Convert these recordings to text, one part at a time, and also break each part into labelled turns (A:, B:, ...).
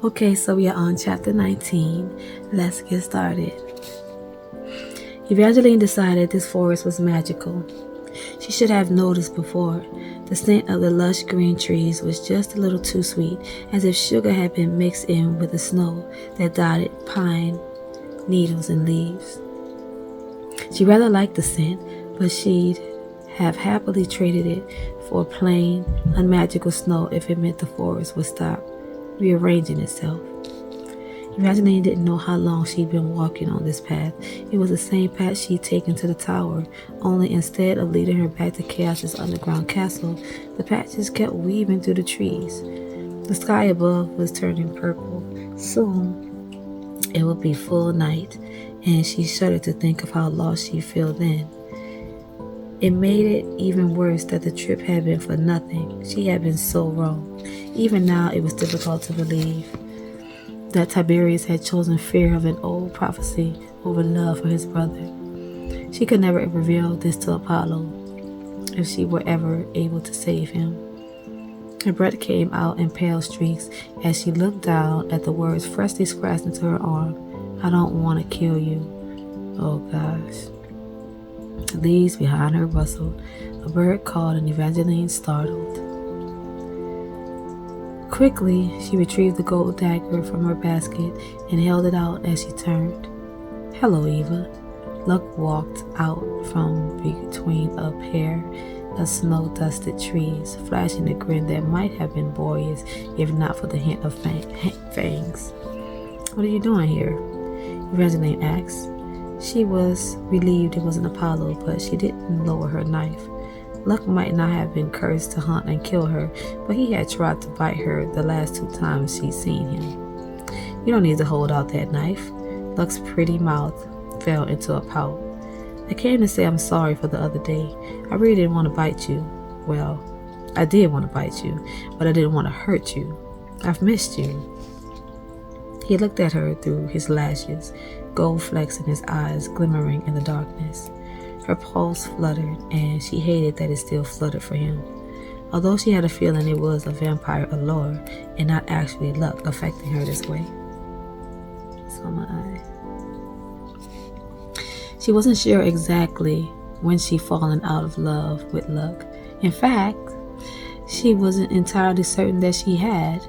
A: Okay, so we are on chapter 19. Let's get started. Evangeline decided this forest was magical. She should have noticed before. The scent of the lush green trees was just a little too sweet, as if sugar had been mixed in with the snow that dotted pine needles and leaves. She rather liked the scent, but she'd have happily traded it for plain, unmagical snow if it meant the forest would stop rearranging itself. Evangeline didn't know how long she'd been walking on this path. It was the same path she'd taken to the tower, only instead of leading her back to Chaos's underground castle, the path just kept weaving through the trees. The sky above was turning purple. Soon it would be full night, and she shuddered to think of how lost she'd feel then. It made it even worse that the trip had been for nothing. She had been so wrong. Even now, it was difficult to believe that Tiberius had chosen fear of an old prophecy over love for his brother. She could never reveal this to Apollo if she were ever able to save him. Her breath came out in pale streaks as she looked down at the words freshly scratched into her arm. "I don't want to kill you." Oh gosh. The leaves behind her rustled. A bird called and Evangeline startled. Quickly, she retrieved the gold dagger from her basket and held it out as she turned. "Hello, Eva." Luck walked out from between a pair of snow-dusted trees, flashing a grin that might have been boyish if not for the hint of fangs. "What are you doing here?" Evangeline asked. She was relieved it wasn't Apollo, but she didn't lower her knife. Luck might not have been cursed to hunt and kill her, but he had tried to bite her the last 2 times she'd seen him. "You don't need to hold out that knife." Luck's pretty mouth fell into a pout. "I came to say I'm sorry for the other day. I really didn't want to bite you. Well, I did want to bite you, but I didn't want to hurt you. I've missed you." He looked at her through his lashes, gold flecks in his eyes glimmering in the darkness. Her pulse fluttered, and she hated that it still fluttered for him, although she had a feeling it was a vampire allure and not actually luck affecting her this way. It's on my eye. She wasn't sure exactly when she'd fallen out of love with Luck. In fact, she wasn't entirely certain that she had.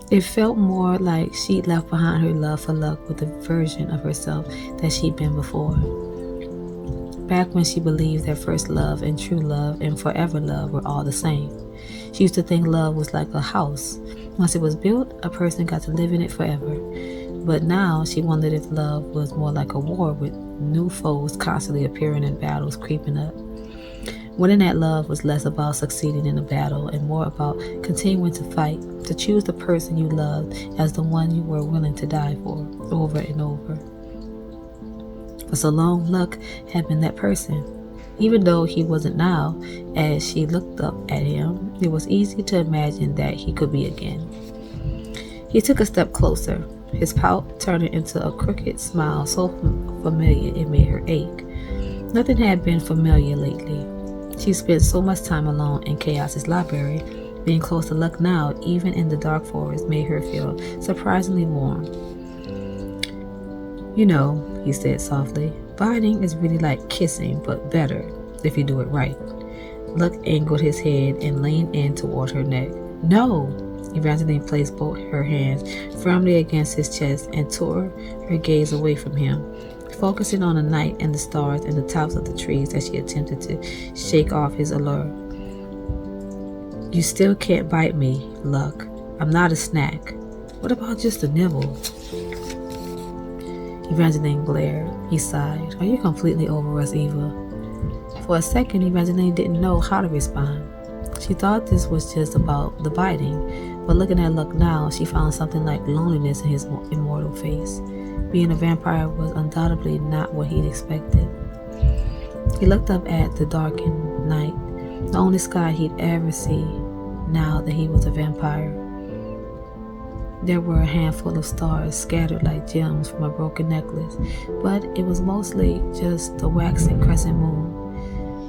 A: It felt more like she'd left behind her love for Luck with a version of herself that she'd been before. Back when she believed that first love and true love and forever love were all the same. She used to think love was like a house. Once it was built, a person got to live in it forever. But now she wondered if love was more like a war with new foes constantly appearing and battles creeping up. Winning that love was less about succeeding in a battle and more about continuing to fight, to choose the person you loved as the one you were willing to die for, over and over. For so long, Luck had been that person. Even though he wasn't now, as she looked up at him, it was easy to imagine that he could be again. He took a step closer, his pout turning into a crooked smile so familiar it made her ache. Nothing had been familiar lately. She spent so much time alone in Chaos's library. Being close to Luck now, even in the dark forest, made her feel surprisingly warm. "You know," he said softly, "biting is really like kissing, but better if you do it right." Luck angled his head and leaned in toward her neck. "No!" Evangeline placed both her hands firmly against his chest and tore her gaze away from him, focusing on the night and the stars and the tops of the trees as she attempted to shake off his allure. "You still can't bite me, Luck. I'm not a snack. What about just a nibble?" Evangeline glared. He sighed. "Are you completely over us, Eva?" For a second, Evangeline didn't know how to respond. She thought this was just about the biting, but looking at Luck now, she found something like loneliness in his immortal face. Being a vampire was undoubtedly not what he'd expected. He looked up at the darkened night, the only sky he'd ever see now that he was a vampire. There were a handful of stars scattered like gems from a broken necklace, but it was mostly just the waxing crescent moon,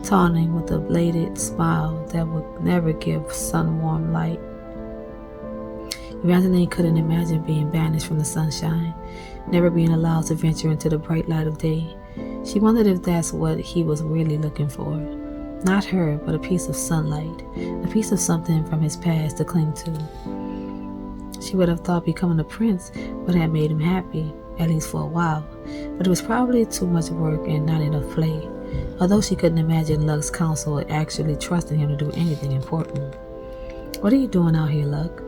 A: taunting with a bladed smile that would never give sun-warm light. Evangeline couldn't imagine being banished from the sunshine, never being allowed to venture into the bright light of day. She wondered if that's what he was really looking for. Not her, but a piece of sunlight, a piece of something from his past to cling to. She would have thought becoming a prince would have made him happy, at least for a while, but it was probably too much work and not enough play, although she couldn't imagine Luck's council actually trusting him to do anything important. "What are you doing out here, Luck?"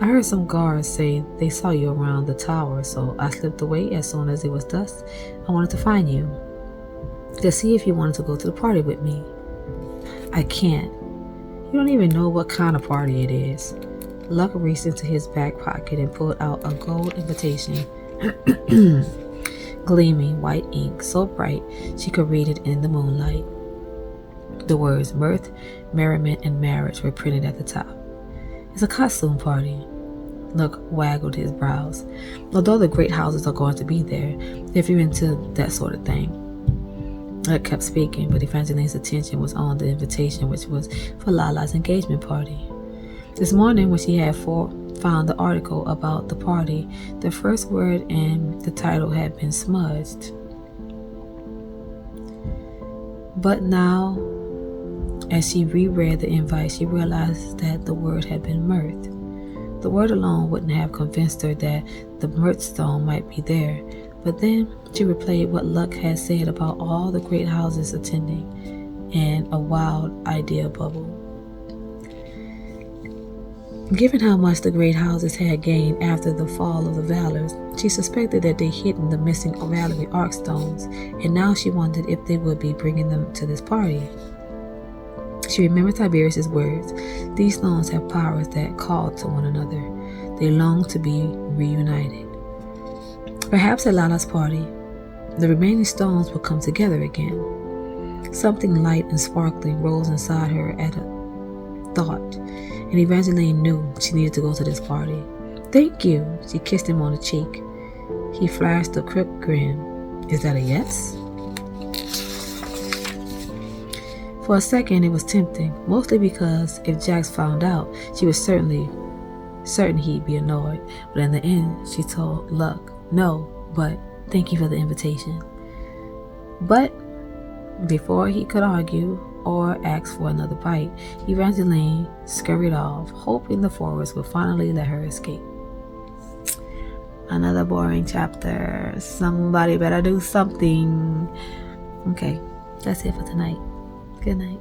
A: "I heard some guards say they saw you around the tower, so I slipped away as soon as it was dusk. I wanted to find you, to see if you wanted to go to the party with me." "I can't. You don't even know what kind of party it is." Luck reached into his back pocket and pulled out a gold invitation, gleaming white ink, so bright she could read it in the moonlight. The words mirth, merriment, and marriage were printed at the top. "It's a costume party." Luck waggled his brows. "Although the great houses are going to be there, if you're into that sort of thing." Luck kept speaking, but Evangeline's attention was on the invitation, which was for Lala's engagement party. This morning, when she had found the article about the party, the first word in the title had been smudged. But now, as she reread the invite, she realized that the word had been mirth. The word alone wouldn't have convinced her that the mirth stone might be there, but then she replayed what Luck had said about all the great houses attending, and a wild idea bubbled. Given how much the great houses had gained after the fall of the Valors, she suspected that they'd hidden the missing Valerie Arc stones, and now she wondered if they would be bringing them to this party. She remembered Tiberius's words. These stones have powers that call to one another. They long to be reunited. Perhaps at Lala's party, the remaining stones would come together again. Something light and sparkling rose inside her at a thought, and Evangeline knew she needed to go to this party. "Thank you," she kissed him on the cheek. He flashed a quick grin. "Is that a yes?" For a second it was tempting, mostly because if Jax found out, she was certain he'd be annoyed. But in the end, she told Luck, "No, but thank you for the invitation." But before he could argue or ask for another bite, Evangeline scurried off, hoping the forest would finally let her escape. Another boring chapter. Somebody better do something. Okay, that's it for tonight. Good night.